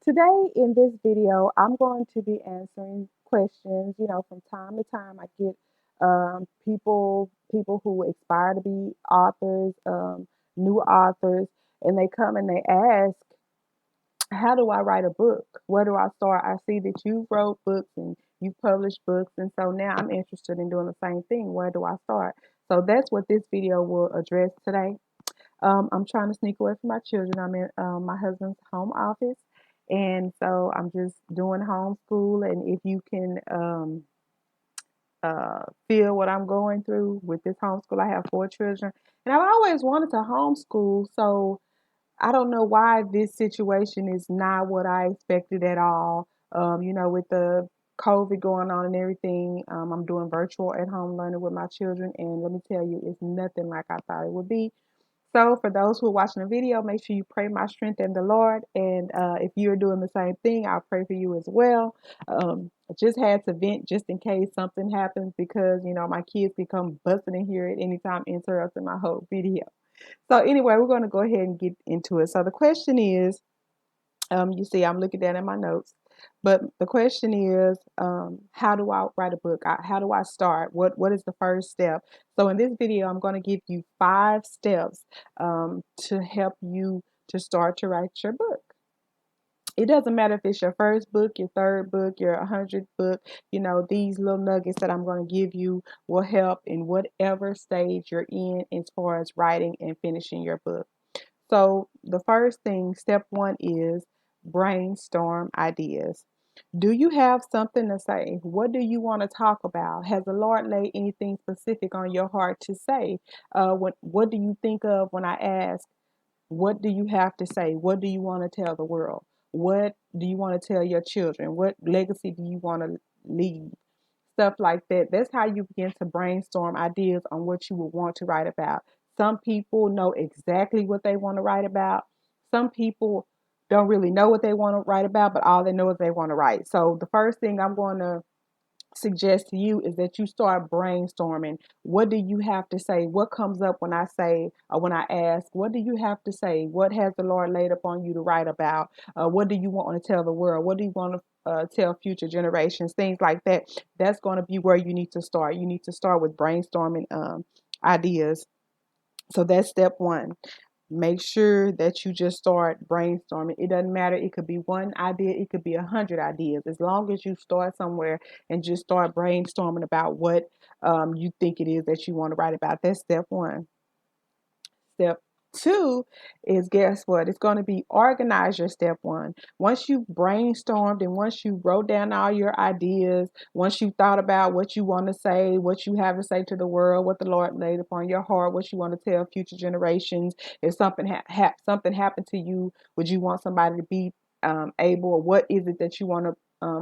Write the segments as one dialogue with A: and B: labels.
A: Today in this video, I'm going to be answering questions. From time to time, I get people who aspire to be authors, new authors, and they come and they ask, "How do I write a book? Where do I start?" I see that you wrote books and you published books, and so now I'm interested in doing the same thing. Where do I start? So that's what this video will address today. I'm trying to sneak away from my children. I'm in my husband's home office, and so I'm just doing homeschool. And if you can feel what I'm going through with this homeschool, I have four children, and I've always wanted to homeschool. So I don't know why this situation is not what I expected at all. With the COVID going on and everything, I'm doing virtual at home learning with my children, and let me tell you, it's nothing like I thought it would be. So, for those who are watching the video, make sure you pray my strength in the Lord. And if you're doing the same thing, I'll pray for you as well. I just had to vent just in case something happens because, my kids can come busting in here at any time, interrupting my whole video. So, anyway, we're going to go ahead and get into it. So, the question is, you see, I'm looking down at my notes. But the question is, how do I write a book? How do I start? What is the first step? So in this video, I'm going to give you 5 steps to help you to start to write your book. It doesn't matter if it's your first book, your third book, your 100th book. These little nuggets that I'm going to give you will help in whatever stage you're in as far as writing and finishing your book. So the first thing, step one, is brainstorm ideas. Do you have something to say? What do you want to talk about? Has the Lord laid anything specific on your heart to say? What do you think of when I ask, what do you have to say? What do you want to tell the world? What do you want to tell your children? What legacy do you want to leave? Stuff like that. That's how you begin to brainstorm ideas on what you would want to write about. Some people know exactly what they want to write about. Some people don't really know what they want to write about, but all they know is they want to write. So the first thing I'm going to suggest to you is that you start brainstorming. What do you have to say? What comes up when I say, or when I ask, what do you have to say? What has the Lord laid upon you to write about? What do you want to tell the world? What do you want to tell future generations? Things like that. That's going to be where you need to start. You need to start with brainstorming ideas. So that's step one. Make sure that you just start brainstorming. It doesn't matter. It could be one idea. It could be 100 ideas. As long as you start somewhere and just start brainstorming about what you think it is that you want to write about. That's step one. Step two is, guess what? It's going to be organize your step one. Once you brainstormed and once you wrote down all your ideas, once you thought about what you want to say, what you have to say to the world, what the Lord laid upon your heart, what you want to tell future generations. If something something happened to you, would you want somebody to be able, or what is it that you want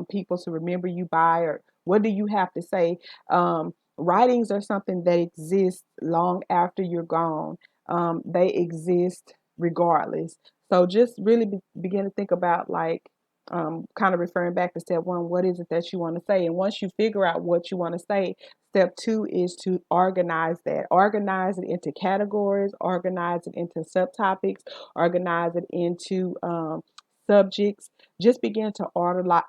A: people to remember you by, or what do you have to say? Writings are something that exists long after you're gone. They exist regardless. So just really begin to think about, like, kind of referring back to step one, what is it that you want to say? And once you figure out what you want to say, step two is to organize that. Organize it into categories, organize it into subtopics, organize it into subjects. Just begin to organize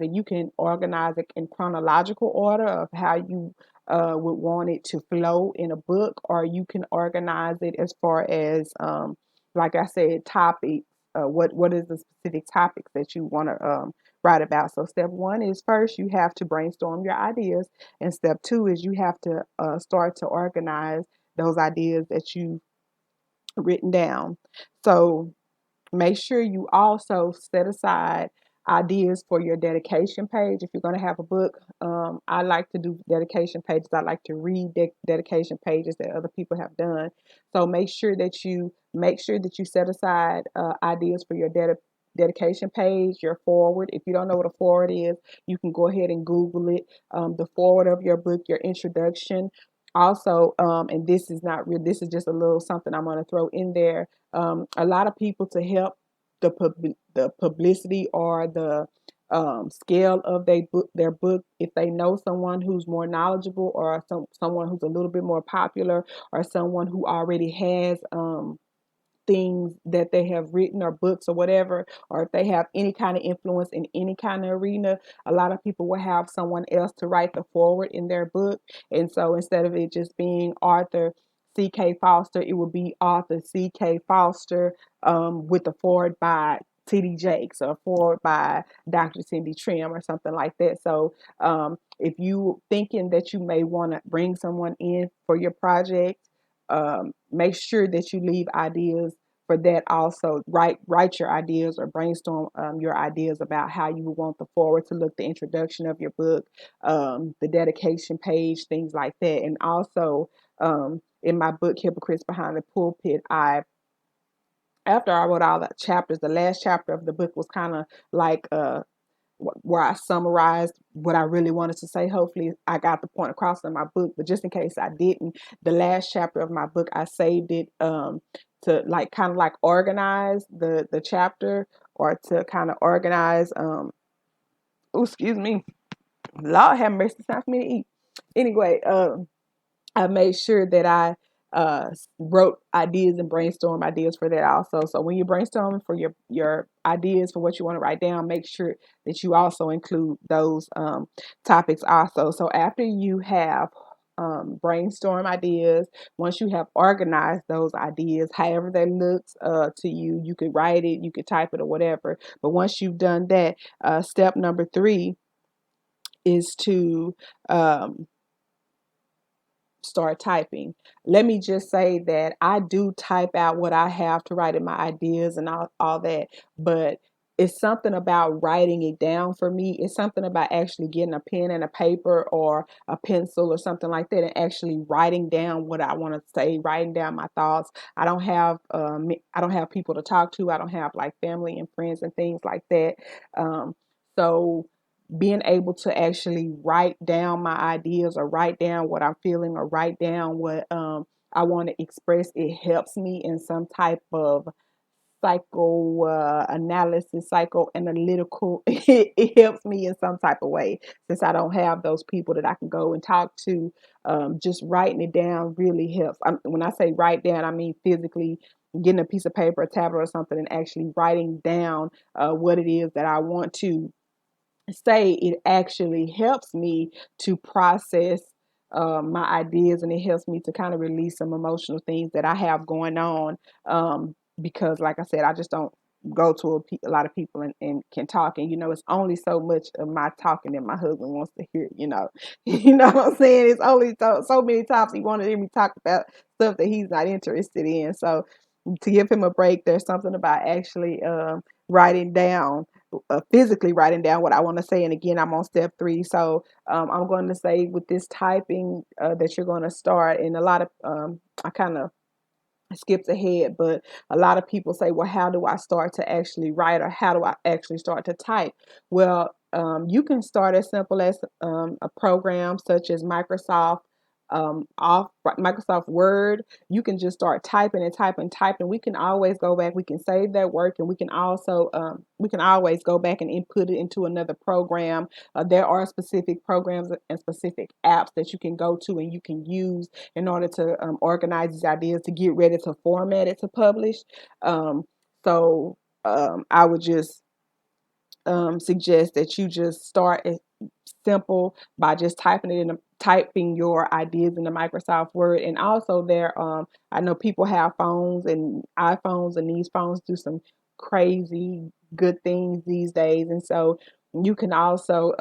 A: it. You can organize it in chronological order of how you would want it to flow in a book, or you can organize it as far as, like I said, topics. What is the specific topics that you want to write about? So step one is, first you have to brainstorm your ideas, and step two is you have to start to organize those ideas that you've written down. So make sure you also set aside ideas for your dedication page. If you're going to have a book, I like to do dedication pages. I like to read dedication pages that other people have done. So make sure that you set aside ideas for your dedication page, your forward. If you don't know what a forward is, you can go ahead and Google it. The forward of your book, your introduction. Also, and this is not real, this is just a little something I'm going to throw in there. A lot of people, to help the publicity or the scale of their book, if they know someone who's more knowledgeable, or someone who's a little bit more popular, or someone who already has things that they have written or books or whatever, or if they have any kind of influence in any kind of arena, a lot of people will have someone else to write the forward in their book. And so instead of it just being Arthur C.K. Foster, it would be Arthur C.K. Foster, with the forward by T.D. Jakes or forward by Dr. Cindy Trim or something like that. So if you thinking that you may want to bring someone in for your project, make sure that you leave ideas for that also. Write your ideas or brainstorm your ideas about how you would want the forward to look, the introduction of your book, the dedication page, things like that. And also, in my book Hypocrites Behind the Pulpit, after I wrote all the chapters, the last chapter of the book was kind of like where I summarized what I really wanted to say. Hopefully I got the point across in my book, but just in case I didn't, the last chapter of my book, I saved it to like kind of like organize the chapter, or to kind of organize oh, excuse me, Lord have mercy, it's time for me to eat. Anyway, I made sure that I wrote ideas and brainstorm ideas for that also. So when you're brainstorming for your ideas for what you want to write down, make sure that you also include those topics also. So after you have brainstorm ideas, once you have organized those ideas, however that looks to you, you could write it, you could type it, or whatever. But once you've done that, step number 3 is to start typing. Let me just say that I do type out what I have to write in my ideas and all that, but it's something about writing it down for me. It's something about actually getting a pen and a paper or a pencil or something like that and actually writing down what I want to say, writing down my thoughts. I don't have people to talk to. I don't have like family and friends and things like that. So being able to actually write down my ideas, or write down what I'm feeling, or write down what I want to express, it helps me in some type of psycho analysis, psychoanalytical. It helps me in some type of way, since I don't have those people that I can go and talk to. Just writing it down really helps. When I say write down, I mean physically getting a piece of paper, a tablet, or something, and actually writing down what it is that I want to say. It actually helps me to process my ideas, and it helps me to kind of release some emotional things that I have going on. Because, like I said, I just don't go to a lot of people and can talk, and it's only so much of my talking that my husband wants to hear. You know what I'm saying? It's only so many times he wanted to hear me talk about stuff that he's not interested in. So to give him a break, there's something about actually writing down, physically writing down what I want to say. And again, I'm on step 3. So I'm going to say with this typing that you're going to start, and a lot of I kind of skipped ahead, but a lot of people say, well, how do I start to actually write, or how do I actually start to type? Well, you can start as simple as a program such as Microsoft Word. You can just start typing and typing. We can always go back. We can save that work, and we can always go back and input it into another program. There are specific programs and specific apps that you can go to and you can use in order to organize these ideas, to get ready to format it to publish. So I would just suggest that you just start simple by just typing your ideas in the Microsoft Word. And also I know people have phones and iPhones, and these phones do some crazy good things these days. And so you can also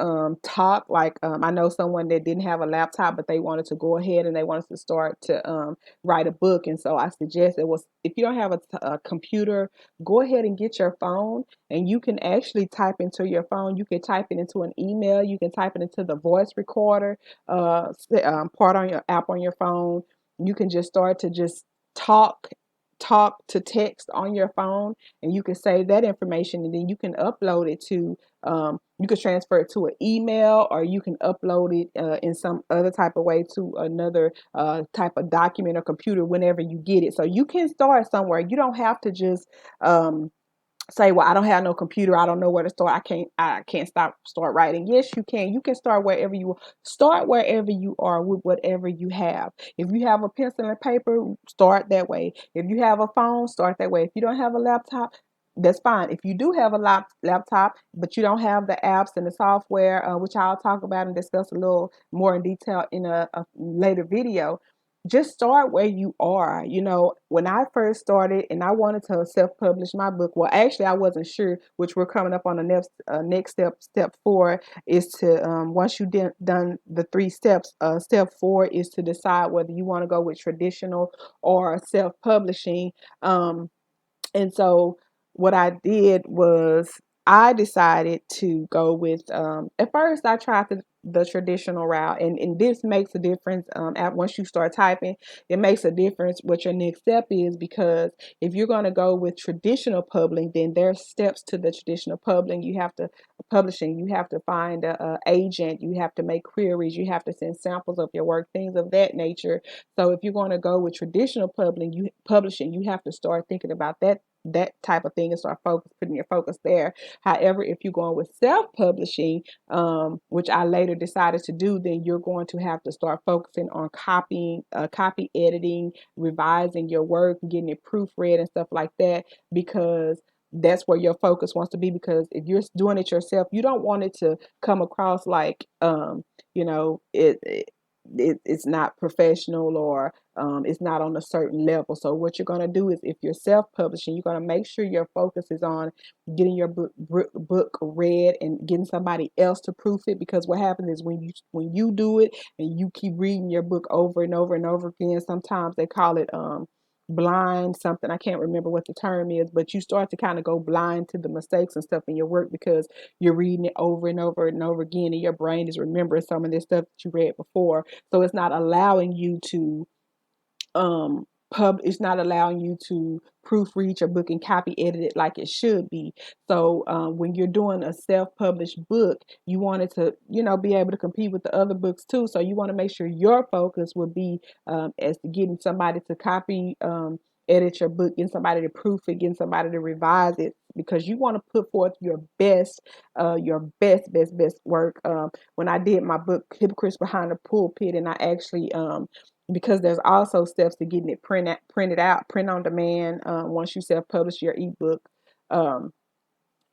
A: talk, like I know someone that didn't have a laptop, but they wanted to go ahead and they wanted to start to write a book. And so I suggest if you don't have a computer, go ahead and get your phone, and you can actually type into your phone. You can type it into an email. You can type it into the voice recorder part on your app on your phone. You can just start to just talk to text on your phone, and you can save that information, and then you can upload it to you can transfer it to an email, or you can upload it in some other type of way to another type of document or computer whenever you get it. So you can start somewhere. You don't have to just say, well, I don't have no computer, I don't know where to start, I can't start writing. Yes, you can. You can start wherever you start, wherever you are, with whatever you have. If you have a pencil and paper, start that way. If you have a phone, start that way. If you don't have a laptop, that's fine. If you do have a laptop, but you don't have the apps and the software, which I'll talk about and discuss a little more in detail in a later video, just start where you are. When I first started and I wanted to self-publish my book, well, actually, I wasn't sure, which we're coming up on the next step. Step 4 is to, once you done the 3 steps, step 4 is to decide whether you want to go with traditional or self-publishing. And so what I did was I decided to go with, at first I tried the traditional route, and this makes a difference. Once you start typing, it makes a difference what your next step is, because if you're going to go with traditional publishing, then there's steps to the traditional publishing. You have to find a agent, you have to make queries, you have to send samples of your work, things of that nature. So if you're going to go with traditional publishing, you have to start thinking about that type of thing and start putting your focus there. However, if you're going with self-publishing, which I later decided to do, then you're going to have to start focusing on copy editing, revising your work, getting it proofread and stuff like that, because that's where your focus wants to be. Because if you're doing it yourself, you don't want it to come across like, you know, it's not professional, or it's not on a certain level. So what you're going to do is, if you're self-publishing, you're going to make sure your focus is on getting your book read and getting somebody else to proof it. Because what happens is, when you do it and you keep reading your book over and over and over again, sometimes they call it blind something, I can't remember what the term is, but you start to kind of go blind to the mistakes and stuff in your work, because you're reading it over and over and over again, and your brain is remembering some of this stuff that you read before. So it's not allowing you to it's not allowing you to proofread your book and copy edit it like it should be. So when you're doing a self-published book, you want it to, be able to compete with the other books too. So you want to make sure your focus would be, as to getting somebody to copy edit your book, getting somebody to proof it, getting somebody to revise it, because you want to put forth your best work. When I did my book Hypocrites Behind the Pulpit, and I actually, because there's also steps to getting it printed out, print on demand. Once you self-publish your ebook, um,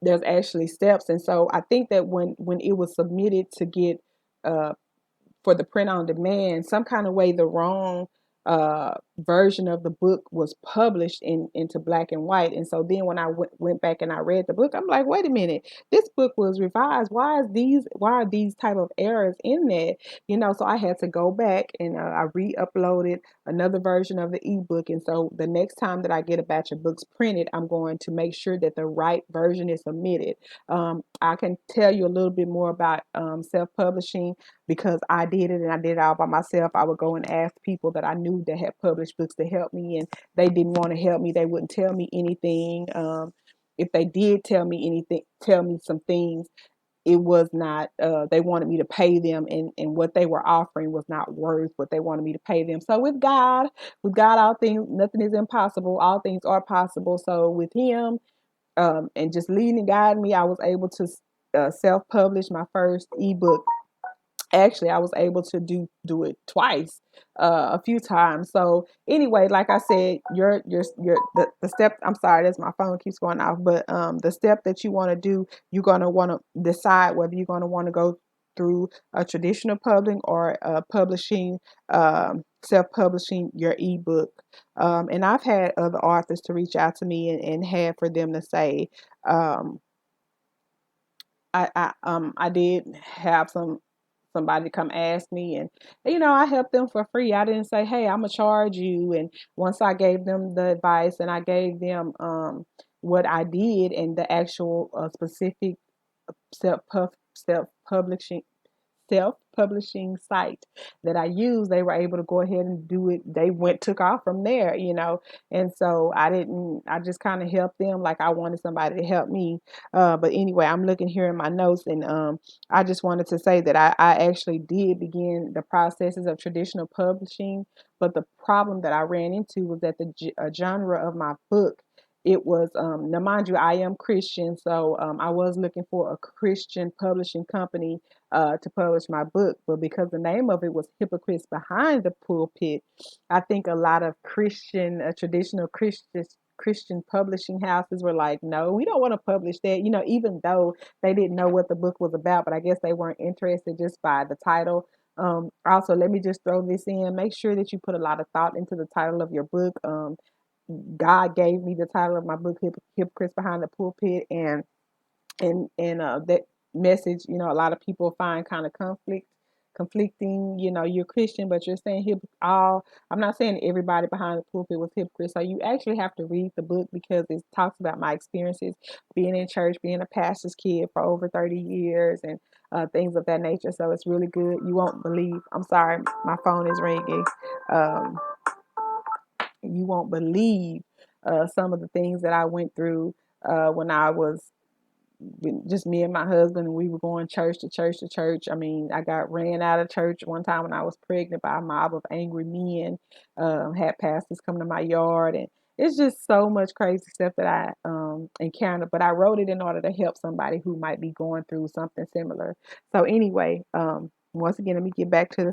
A: there's actually steps. And so I think that when it was submitted to get, for the print on demand, some kind of way the wrong version of the book was published into black and white. And so then when I went back and I read the book, I'm like, wait a minute, this book was revised. Why are these type of errors in there? So I had to go back and I re-uploaded another version of the ebook. And so the next time that I get a batch of books printed, I'm going to make sure that the right version is submitted. I can tell you a little bit more about self-publishing, because I did it, and I did it all by myself. I would go and ask people that I knew that had published books to help me, and they didn't want to help me. They wouldn't tell me anything. If they did tell me some things, it was not, they wanted me to pay them, and what they were offering was not worth what they wanted me to pay them. So with God, all things, nothing is impossible. All things are possible. So with him, and just leading and guiding me, I was able to self-publish my first ebook. Actually, I was able to do it twice, a few times. So anyway, like I said, the step, I'm sorry, that's my phone keeps going off, but the step that you want to do, you're going to want to decide whether you're going to want to go through a traditional publishing, or publishing, self-publishing your ebook. And I've had other authors to reach out to me, and had for them to say, I did have somebody come ask me, and I helped them for free. I didn't say, hey, I'm gonna charge you. And once I gave them the advice, and I gave them what I did, and the actual specific self self publishing self-publishing site that I use, they were able to go ahead and do it. They took off from there. And so I just kind of helped them like I wanted somebody to help me. But anyway, I'm looking here in my notes, and I just wanted to say that I actually did begin the processes of traditional publishing, but the problem that I ran into was that the genre of my book it was now mind you, I am Christian, so I was looking for a Christian publishing company to publish my book, but because the name of it was Hypocrites Behind the Pulpit, I think a lot of traditional Christian publishing houses were like, no, we don't want to publish that, even though they didn't know what the book was about, but I guess they weren't interested just by the title. Also, let me just throw this in. Make sure that you put a lot of thought into the title of your book. God gave me the title of my book, Hypocrites Behind the Pulpit, and that message, a lot of people find kind of conflicting. You're Christian, but you're saying all. I'm not saying everybody behind the pulpit was hypocrite. So you actually have to read the book because it talks about my experiences being in church, being a pastor's kid for over 30 years, and things of that nature. So it's really good. You won't believe. I'm sorry, my phone is ringing. Um, you won't believe some of the things that I went through when I was just me and my husband. We were going church to church to church. I mean, I got ran out of church one time when I was pregnant by a mob of angry men. Had pastors come to my yard, and it's just so much crazy stuff that I encountered. But I wrote it in order to help somebody who might be going through something similar. So anyway, once again, let me get back to the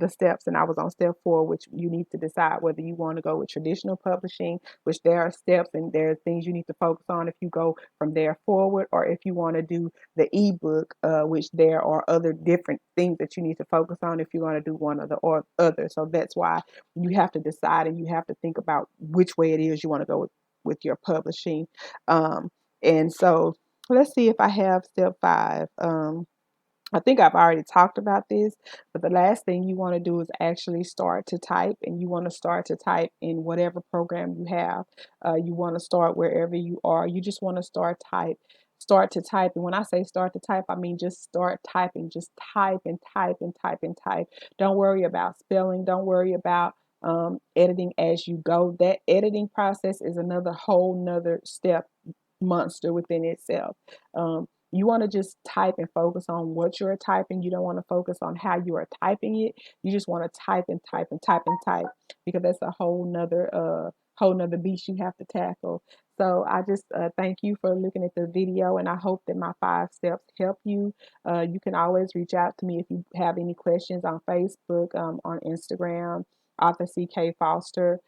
A: steps, and I was on step 4, which you need to decide whether you want to go with traditional publishing, which there are steps and there are things you need to focus on if you go from there forward, or if you want to do the ebook, which there are other different things that you need to focus on if you're going to do one or other. So that's why you have to decide, and you have to think about which way it is you want to go with your publishing. And so let's see if I have step 5. I think I've already talked about this, but the last thing you want to do is actually start to type, and you want to start to type in whatever program you have. You want to start wherever you are. You just want to start to type. And when I say start to type, I mean just start typing. Just type and type and type and type. Don't worry about spelling. Don't worry about editing as you go. That editing process is another whole nother step monster within itself. You want to just type and focus on what you're typing. You don't want to focus on how you are typing it. You just want to type and type and type and type, because that's a whole nother beast you have to tackle. So I just thank you for looking at the video, and I hope that my 5 steps help you. You can always reach out to me if you have any questions on Facebook, on Instagram, author CK Foster.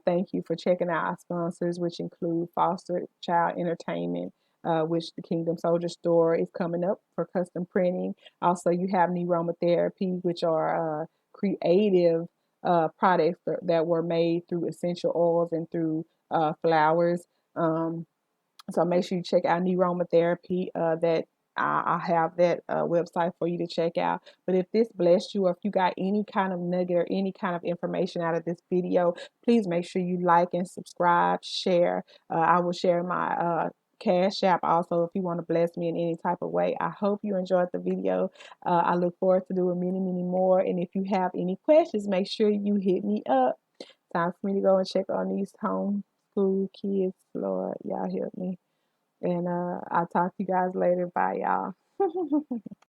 A: Thank you for checking out our sponsors, which include Foster Child Entertainment, which the Kingdom Soldier store is coming up for custom printing. Also, you have Aromatherapy, which are creative products that were made through essential oils and through flowers. So make sure you check out Aromatherapy. That I have that website for you to check out. But if this blessed you, or if you got any kind of nugget or any kind of information out of this video, please make sure you like and subscribe, share. I will share my Cash App also if you want to bless me in any type of way. I hope you enjoyed the video. I look forward to doing many, many more. And if you have any questions, make sure you hit me up. Time for me to go and check on these homeschool kids. Lord, y'all help me. And I'll talk to you guys later. Bye, y'all.